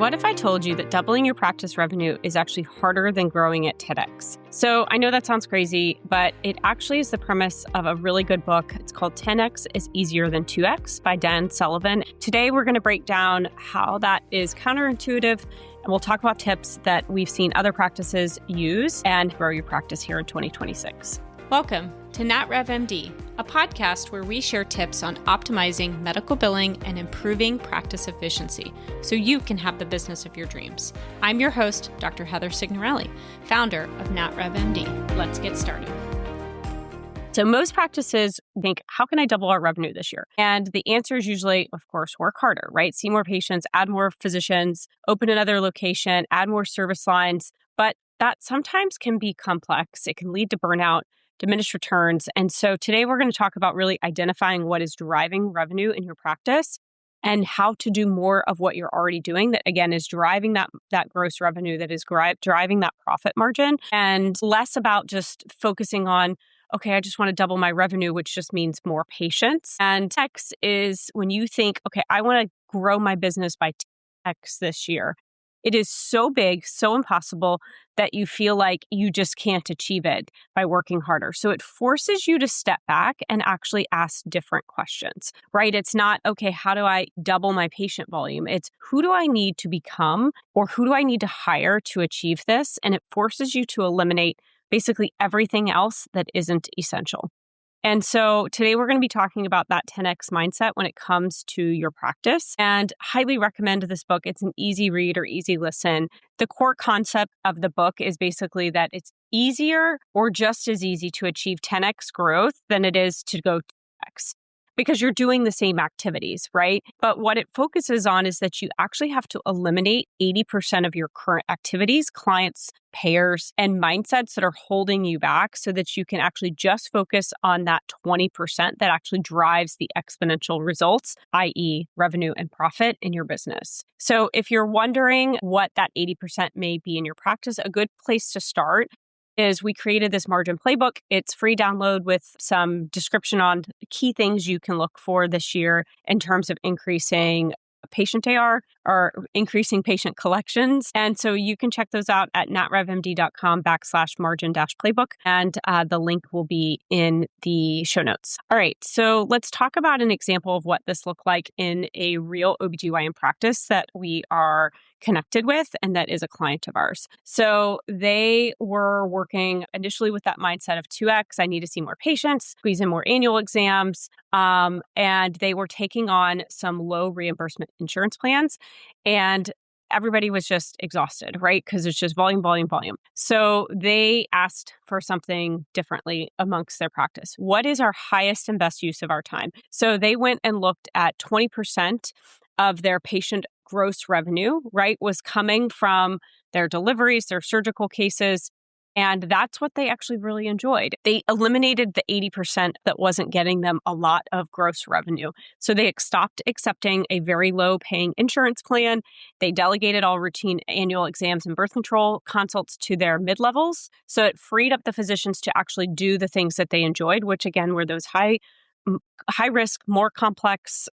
What if I told you that doubling your practice revenue is actually harder than growing at 10x? So I know that sounds crazy, but it actually is the premise of a really good book. It's called 10x is Easier Than 2x by Dan Sullivan. Today, we're going to break down how that is counterintuitive, and we'll talk about tips that we've seen other practices use and grow your practice here in 2026. Welcome to NatRevMD, a podcast where we share tips on optimizing medical billing and improving practice efficiency so you can have the business of your dreams. I'm your host, Dr. Heather Signorelli, founder of NatRevMD. Let's get started. So most practices think, how can I double our revenue this year? And the answer is usually, of course, work harder, right? See more patients, add more physicians, open another location, add more service lines. But that sometimes can be complex. It can lead to burnout, diminished returns. And so today we're going to talk about really identifying what is driving revenue in your practice and how to do more of what you're already doing that, again, is driving that gross revenue, that is driving that profit margin, and less about just focusing on, okay, I just want to double my revenue, which just means more patients. And X is when you think, okay, I want to grow my business by X this year. It is so big, so impossible that you feel like you just can't achieve it by working harder. So it forces you to step back and actually ask different questions, right? It's not, okay, how do I double my patient volume? It's who do I need to become or who do I need to hire to achieve this? And it forces you to eliminate basically everything else that isn't essential. And so today we're going to be talking about that 10x mindset when it comes to your practice, and highly recommend this book. It's an easy read or easy listen. The core concept of the book is basically that it's easier or just as easy to achieve 10x growth than it is to go 10x. Because you're doing the same activities, right? But what it focuses on is that you actually have to eliminate 80% of your current activities, clients, payers, and mindsets that are holding you back so that you can actually just focus on that 20% that actually drives the exponential results, i.e. revenue and profit in your business. So if you're wondering what that 80% may be in your practice, a good place to start is we created this margin playbook. It's free download with some description on key things you can look for this year in terms of increasing patient AR or increasing patient collections. And so you can check those out at natrevmd.com/margin-playbook. And the link will be in the show notes. All right. So let's talk about an example of what this looked like in a real OBGYN practice that we are connected with and that is a client of ours. So they were working initially with that mindset of 2x. I need to see more patients, squeeze in more annual exams. And they were taking on some low reimbursement insurance plans. And everybody was just exhausted, right? Because it's just volume, volume, volume. So they asked for something differently amongst their practice. What is our highest and best use of our time? So they went and looked at 20% of their patient gross revenue, right, was coming from their deliveries, their surgical cases. And that's what they actually really enjoyed. They eliminated the 80% that wasn't getting them a lot of gross revenue. So they stopped accepting a very low paying insurance plan. They delegated all routine annual exams and birth control consults to their mid-levels. So it freed up the physicians to actually do the things that they enjoyed, which again were those high risk, more complex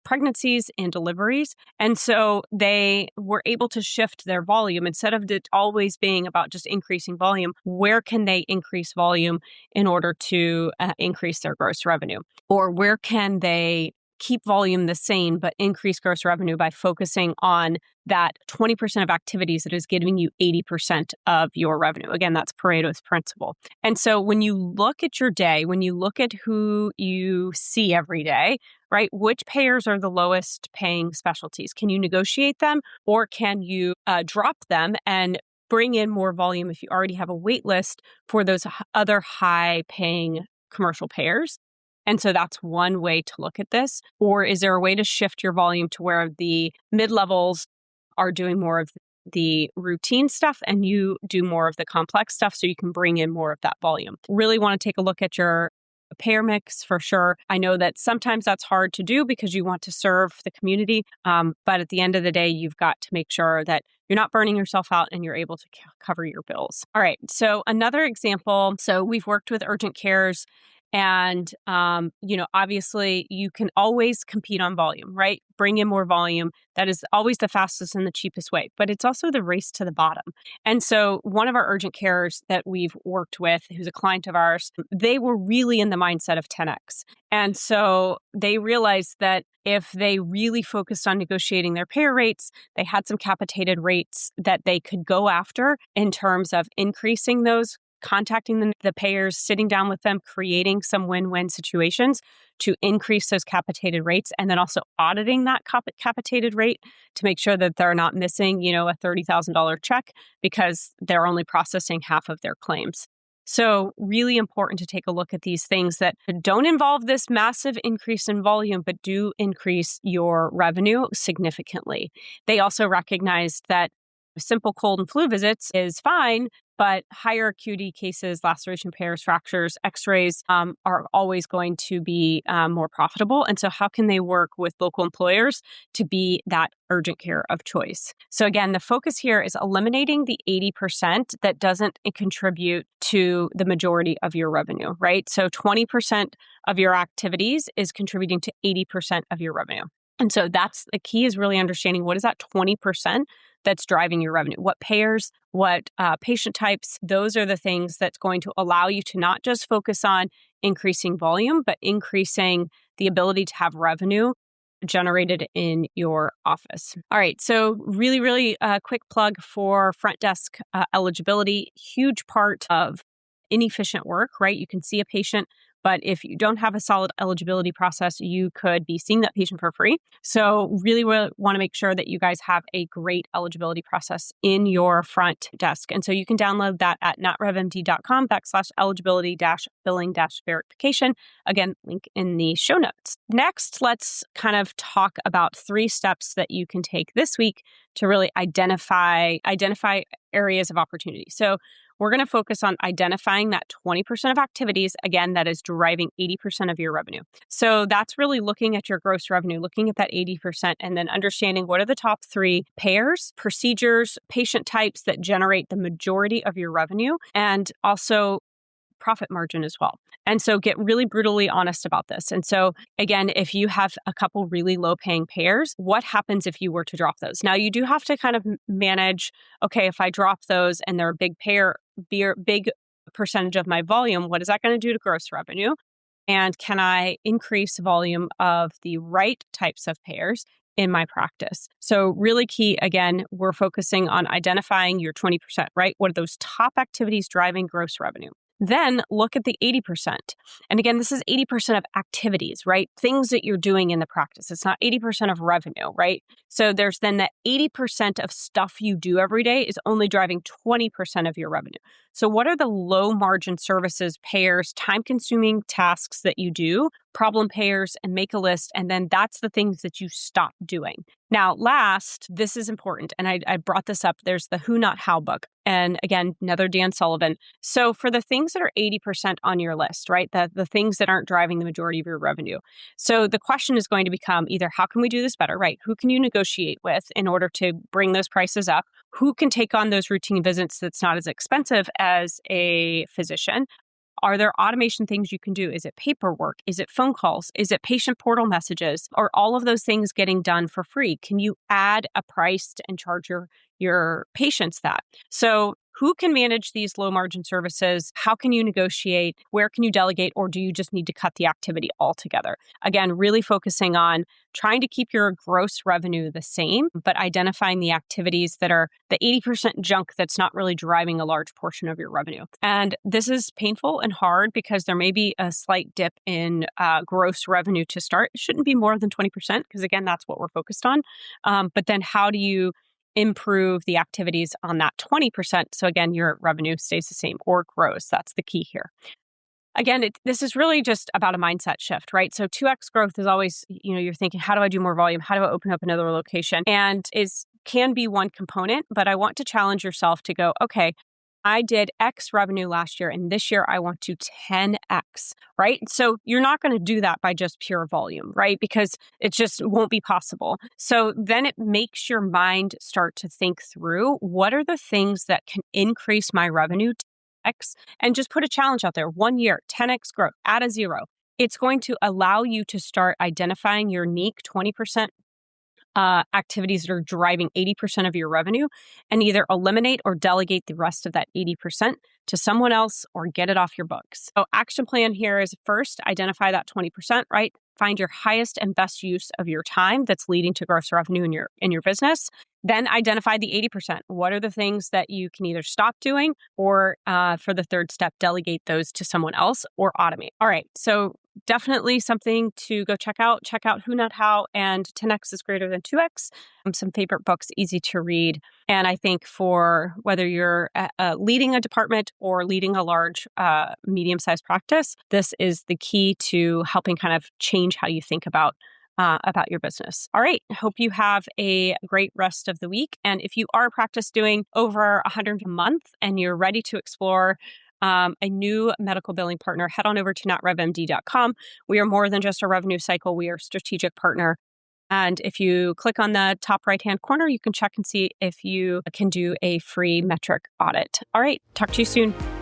pregnancies and deliveries. And so they were able to shift their volume instead of it always being about just increasing volume. Where can they increase volume in order to increase their gross revenue? Or where can they keep volume the same, but increase gross revenue by focusing on that 20% of activities that is giving you 80% of your revenue? Again, that's Pareto's principle. And so when you look at your day, when you look at who you see every day, right, which payers are the lowest paying specialties? Can you negotiate them or can you drop them and bring in more volume if you already have a wait list for those other high paying commercial payers? And so that's one way to look at this. Or is there a way to shift your volume to where the mid-levels are doing more of the routine stuff and you do more of the complex stuff so you can bring in more of that volume? Really want to take a look at your payer mix for sure. I know that sometimes that's hard to do because you want to serve the community. But at the end of the day, you've got to make sure that you're not burning yourself out and you're able to cover your bills. All right. So another example. So we've worked with urgent cares And, obviously you can always compete on volume, right? Bring in more volume. That is always the fastest and the cheapest way, but it's also the race to the bottom. And so one of our urgent carers that we've worked with, who's a client of ours, they were really in the mindset of 10X. And so they realized that if they really focused on negotiating their payer rates, they had some capitated rates that they could go after in terms of increasing those, contacting the payers, sitting down with them, creating some win-win situations to increase those capitated rates, and then also auditing that capitated rate to make sure that they're not missing, a $30,000 check because they're only processing half of their claims. So really important to take a look at these things that don't involve this massive increase in volume, but do increase your revenue significantly. They also recognized that simple cold and flu visits is fine, but higher acuity cases, laceration, tears, fractures, x-rays are always going to be more profitable. And so how can they work with local employers to be that urgent care of choice? So again, the focus here is eliminating the 80% that doesn't contribute to the majority of your revenue, right? So 20% of your activities is contributing to 80% of your revenue. And so that's the key, is really understanding what is that 20% that's driving your revenue. What payers, what patient types, those are the things that's going to allow you to not just focus on increasing volume, but increasing the ability to have revenue generated in your office. All right, so really quick plug for front desk eligibility. Huge part of inefficient work, right? You can see a patient, but if you don't have a solid eligibility process, you could be seeing that patient for free. So really want to make sure that you guys have a great eligibility process in your front desk. And so you can download that at notrevmd.com/eligibility-billing-verification. Again, link in the show notes. Next, let's kind of talk about 3 steps that you can take this week to really identify areas of opportunity. So we're going to focus on identifying that 20% of activities, again, that is driving 80% of your revenue. So that's really looking at your gross revenue, looking at that 80%, and then understanding what are the top 3 payers, procedures, patient types that generate the majority of your revenue, and also profit margin as well. And so get really brutally honest about this. And so again, if you have a couple really low paying payers, what happens if you were to drop those? Now you do have to kind of manage, okay, if I drop those and they're a big payer, big percentage of my volume, what is that going to do to gross revenue? And can I increase volume of the right types of payers in my practice? So really key, again, we're focusing on identifying your 20%, right? What are those top activities driving gross revenue? Then look at the 80%. And again, this is 80% of activities, right? Things that you're doing in the practice. It's not 80% of revenue, right? So there's then that 80% of stuff you do every day is only driving 20% of your revenue. So what are the low margin services, payers, time consuming tasks that you do, problem payers, and make a list. And then that's the things that you stop doing. Now, last, this is important. And I brought this up. There's the Who Not How book. And again, another Dan Sullivan. So for the things that are 80% on your list, right? The things that aren't driving the majority of your revenue. So the question is going to become either how can we do this better, right? Who can you negotiate with in order to bring those prices up? Who can take on those routine visits that's not as expensive as a physician? Are there automation things you can do? Is it paperwork? Is it phone calls? Is it patient portal messages? Are all of those things getting done for free? Can you add a price and charge your patients that? So who can manage these low margin services? How can you negotiate? Where can you delegate? Or do you just need to cut the activity altogether? Again, really focusing on trying to keep your gross revenue the same, but identifying the activities that are the 80% junk that's not really driving a large portion of your revenue. And this is painful and hard because there may be a slight dip in gross revenue to start. It shouldn't be more than 20% because, again, that's what we're focused on. But then how do you improve the activities on that 20%? So again, your revenue stays the same or grows. That's the key here. Again, this is really just about a mindset shift, right? So 2x growth is always, you're thinking, how do I do more volume? How do I open up another location? And can be one component, but I want to challenge yourself to go, okay, I did X revenue last year, and this year I want to 10X, right? So you're not going to do that by just pure volume, right? Because it just won't be possible. So then it makes your mind start to think through, what are the things that can increase my revenue 10x, and just put a challenge out there. 1 year, 10x growth, add a zero. It's going to allow you to start identifying your unique 20% activities that are driving 80% of your revenue, and either eliminate or delegate the rest of that 80% to someone else or get it off your books. So action plan here is first, identify that 20%, right? Find your highest and best use of your time that's leading to gross revenue in your business. Then identify the 80%. What are the things that you can either stop doing or for the third step, delegate those to someone else or automate. All right. So definitely something to go check out. Check out Who Not How and 10x is greater than 2x. Some favorite books, easy to read. And I think for whether you're leading a department or leading a large, medium-sized practice, this is the key to helping kind of change how you think about your business. All right. Hope you have a great rest of the week. And if you are practice doing over 100 a month and you're ready to explore a new medical billing partner, head on over to notrevmd.com. We are more than just a revenue cycle. We are a strategic partner. And if you click on the top right-hand corner, you can check and see if you can do a free metric audit. All right. Talk to you soon.